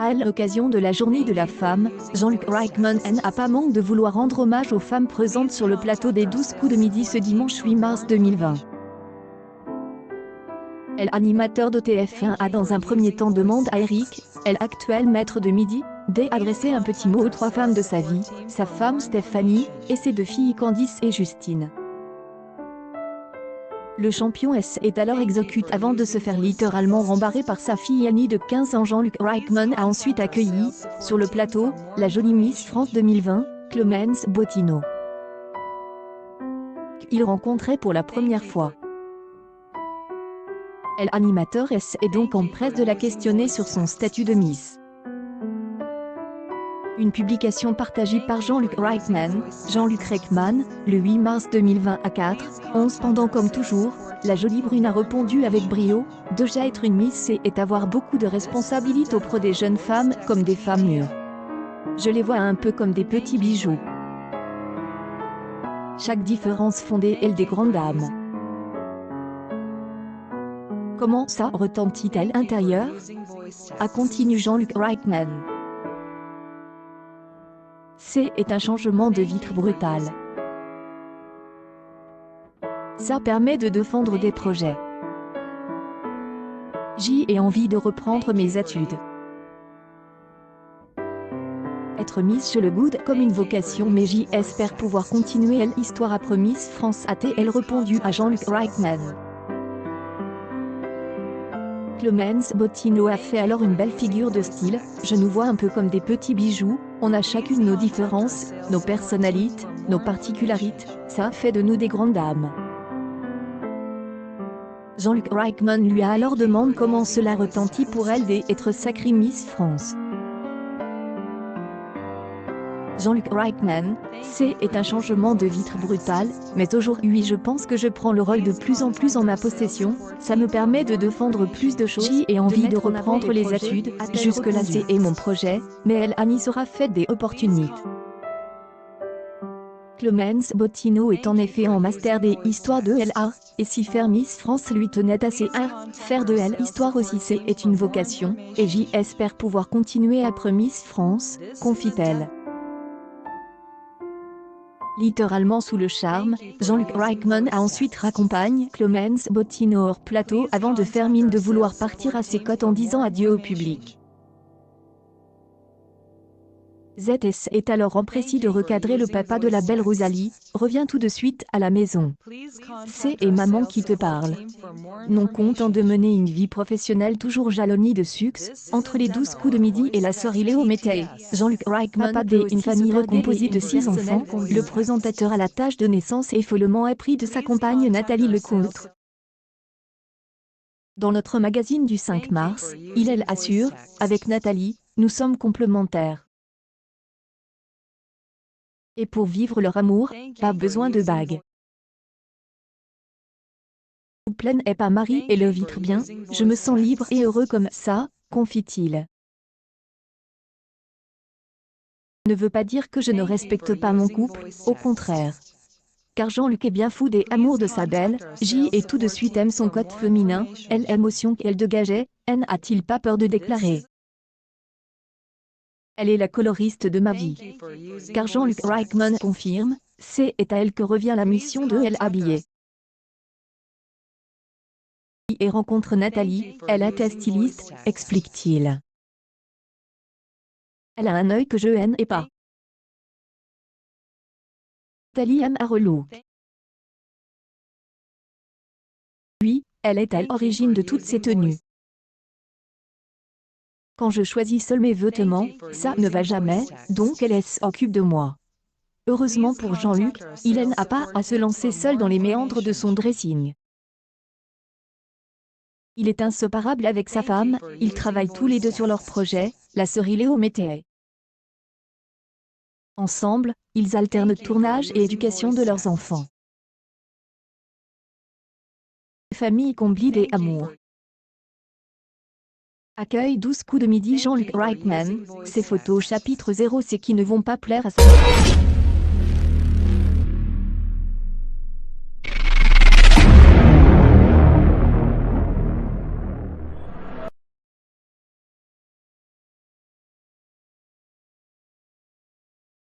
À l'occasion de la Journée de la femme, Jean-Luc Reichmann n'a pas manqué de vouloir rendre hommage aux femmes présentes sur le plateau des 12 coups de midi ce dimanche 8 mars 2020. L'animateur de TF1 a dans un premier temps demandé à Eric, l'actuel maître de midi, d'adresser un petit mot aux 3 femmes de sa vie, sa femme Stéphanie, et ses 2 filles Candice et Justine. Le champion est alors exécuté avant de se faire littéralement rembarrer par sa fille Annie de 15 ans. Jean-Luc Reichmann a ensuite accueilli, sur le plateau, la jolie Miss France 2020, Clémence Bottineau. Il rencontrait pour la première fois. L'animateur est donc empressé de la questionner sur son statut de Miss. Une publication partagée par Jean-Luc Reichmann, le 8 mars 2020 à 4h11 pendant comme toujours, la jolie brune a répondu avec brio, déjà être une Miss c'est avoir beaucoup de responsabilités auprès des jeunes femmes comme des femmes mûres. Je les vois un peu comme des petits bijoux. Chaque différence fondée est des grandes dames. Comment ça retentit-elle intérieur? A continue Jean-Luc Reichmann. C'est un changement de vitre brutal. Ça permet de défendre des projets. J'ai envie de reprendre mes études. Être Miss je le goûte comme une vocation mais j'espère pouvoir continuer l'histoire après Miss France a-t-elle répondu à Jean-Luc Reichmann. Clémence Bottineau a fait alors une belle figure de style, je nous vois un peu comme des petits bijoux, on a chacune nos différences, nos personnalités, nos particularités, ça fait de nous des grandes dames. Jean-Luc Reichmann lui a alors demandé comment cela retentit pour elle d'être sacrée Miss France. Jean-Luc Reichmann, c'est un changement de vitre brutal, mais aujourd'hui je pense que je prends le rôle de plus en plus en ma possession, ça me permet de défendre plus de choses. J'ai envie de reprendre les études, jusque-là c'est mon projet, mais Annie sera faite des opportunités. Clémence Bottineau est en effet en master des histoires de l'art, et si faire Miss France lui tenait assez à faire de l'histoire aussi c'est une vocation, et j'espère pouvoir continuer après Miss France, confie-t-elle. Littéralement sous le charme, Jean-Luc Reichmann a ensuite raccompagné Clémence Bottineau hors plateau avant de faire mine de vouloir partir à ses côtés en disant adieu au public. ZS est alors empressé de recadrer le papa de la belle Rosalie, reviens tout de suite à la maison. C'est maman qui te parle. Non content de mener une vie professionnelle toujours jalonnie de succès, entre les 12 coups de midi et la soirée Léo Mété, Jean-Luc Reichmann papa d'une famille recomposée de 6 enfants, le présentateur à la tâche de naissance est follement épris de sa compagne Nathalie Lecoultre. Dans notre magazine du 5 mars, il assure, avec Nathalie, nous sommes complémentaires. Et pour vivre leur amour, pas besoin de bague. Pleine est pas mari et le vitre bien, je me sens libre et heureux comme ça, confie-t-il. Ne veut pas dire que je ne respecte pas mon couple, au contraire. Car Jean-Luc est bien fou des amours de sa belle, et tout de suite aime son côté féminin, l'émotion qu'elle dégageait, n'a-t-il pas peur de déclarer. Elle est la coloriste de ma vie. Car Jean-Luc Reichmann confirme, c'est à elle que revient la mission de l'habiller. Et rencontre Nathalie, elle est styliste, explique-t-il. Elle a un œil que je n'aime pas. Nathalie aime à relook. Oui, elle est à l'origine de toutes ces tenues. Quand je choisis seul mes vêtements, ça ne va jamais, donc elle s'occupe de moi. Heureusement pour Jean-Luc, il n'a pas à se lancer seul dans les méandres de son dressing. Il est inséparable avec sa femme, ils travaillent tous les deux sur leur projet, la série Léo Mété. Ensemble, ils alternent tournage et éducation de leurs enfants. Famille comblée des amours. Accueil 12 coups de midi Jean-Luc Reichmann, ces photos chapitre 0 c'est qui ne vont pas plaire à sa